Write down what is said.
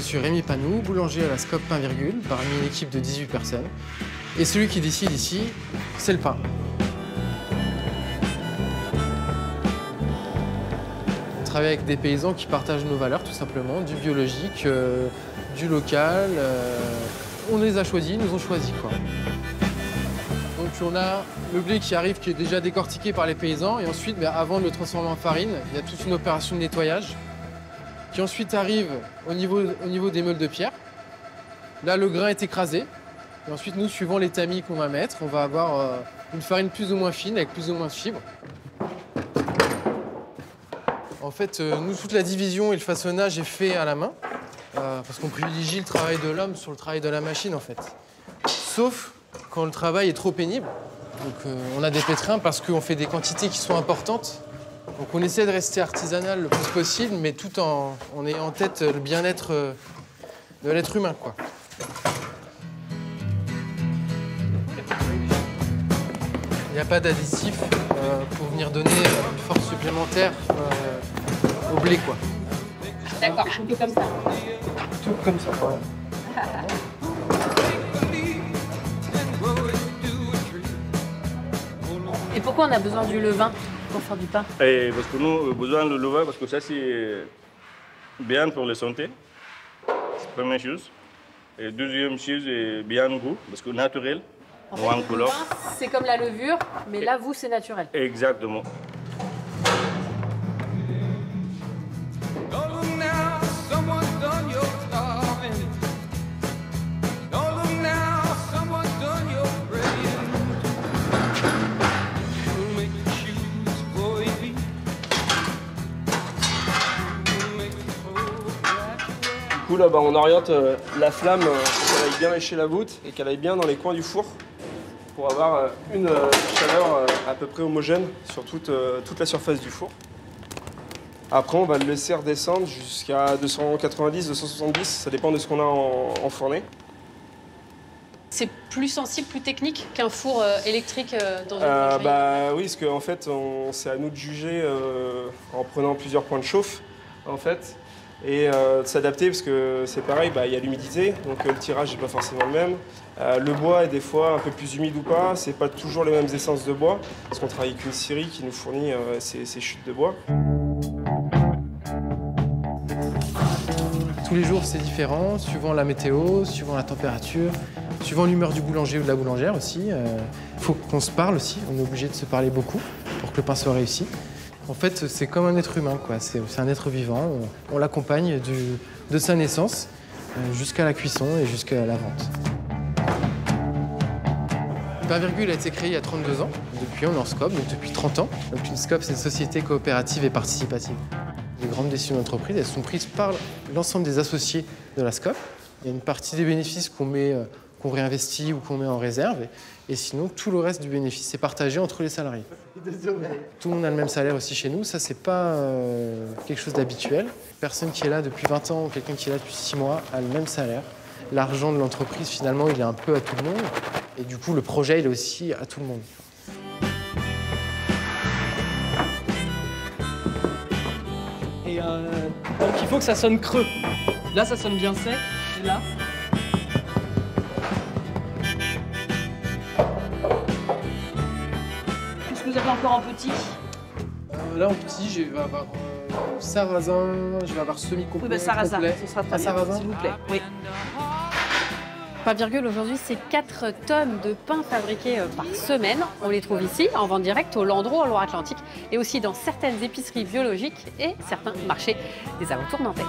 suis Rémi Panou, boulanger à la Scope Pain Virgule, parmi une équipe de 18 personnes. Et celui qui décide ici, c'est le pain. On travaille avec des paysans qui partagent nos valeurs, tout simplement, du biologique, du local. On les a choisis, ils nous ont choisis, quoi. Donc on a le blé qui arrive, qui est déjà décortiqué par les paysans. Et ensuite, avant de le transformer en farine, il y a toute une opération de nettoyage qui ensuite arrive au niveau des meules de pierre. Là, le grain est écrasé. Et ensuite, nous, suivant les tamis qu'on va mettre, on va avoir une farine plus ou moins fine, avec plus ou moins de fibres. En fait, nous, toute la division et le façonnage est fait à la main, parce qu'on privilégie le travail de l'homme sur le travail de la machine, en fait. Sauf quand le travail est trop pénible. Donc, on a des pétrins parce qu'on fait des quantités qui sont importantes. Donc, on essaie de rester artisanal le plus possible, mais tout en ayant en tête le bien-être de l'être humain, quoi. Il n'y a pas d'additif pour venir donner une force supplémentaire au blé, quoi. D'accord, on fait comme ça. Tout comme ça, voilà. Et pourquoi on a besoin du levain pour faire du pain? Parce que nous avons besoin de levain parce que ça c'est bien pour la santé. C'est la première chose. Et deuxième chose, c'est bien goût parce que naturel. En fait, le levain, c'est comme la levure, mais là, vous, c'est naturel. Exactement. Du coup, là, on oriente la flamme pour qu'elle aille bien lécher la voûte et qu'elle aille bien dans les coins du four pour avoir une chaleur à peu près homogène sur toute la surface du four. Après, on va le laisser redescendre jusqu'à 290, 270, ça dépend de ce qu'on a en fournée. C'est plus sensible, plus technique qu'un four électrique dans une boulangerie? Oui, parce qu'en fait, c'est à nous de juger en prenant plusieurs points de chauffe, en fait. Et de s'adapter parce que c'est pareil, il y a l'humidité, donc le tirage n'est pas forcément le même. Le bois est des fois un peu plus humide ou pas, c'est pas toujours les mêmes essences de bois, parce qu'on travaille avec une scierie qui nous fournit ces chutes de bois. Tous les jours, c'est différent, suivant la météo, suivant la température, suivant l'humeur du boulanger ou de la boulangère aussi. Il faut qu'on se parle aussi, on est obligé de se parler beaucoup pour que le pain soit réussi. En fait, c'est comme un être humain, quoi. C'est un être vivant. On l'accompagne de sa naissance jusqu'à la cuisson et jusqu'à la vente. Pain Virgule a été créé il y a 32 ans. Depuis, on est en SCOP, donc depuis 30 ans. Donc une SCOP, c'est une société coopérative et participative. Les grandes décisions d'entreprise, elles sont prises par l'ensemble des associés de la SCOP. Il y a une partie des bénéfices qu'on réinvestit ou qu'on met en réserve. Et sinon, tout le reste du bénéfice est partagé entre les salariés. Tout le monde a le même salaire aussi chez nous. Ça, c'est pas quelque chose d'habituel. Personne qui est là depuis 20 ans ou quelqu'un qui est là depuis 6 mois a le même salaire. L'argent de l'entreprise, finalement, il est un peu à tout le monde. Et du coup, le projet, il est aussi à tout le monde. Et donc, il faut que ça sonne creux. Là, ça sonne bien sec. Et là. Vous avez encore en petit? Là, en petit, je vais avoir sarrasin, je vais avoir semi-complet. Oui, sarrasin, complet. ce sera très bien, sarrasin, s'il vous plaît. Oui. Pain Virgule, aujourd'hui, c'est 4 tonnes de pain fabriqués par semaine. On les trouve ici, en vente directe, au Landreau, en Loire-Atlantique, et aussi dans certaines épiceries biologiques et certains marchés des alentours nantais.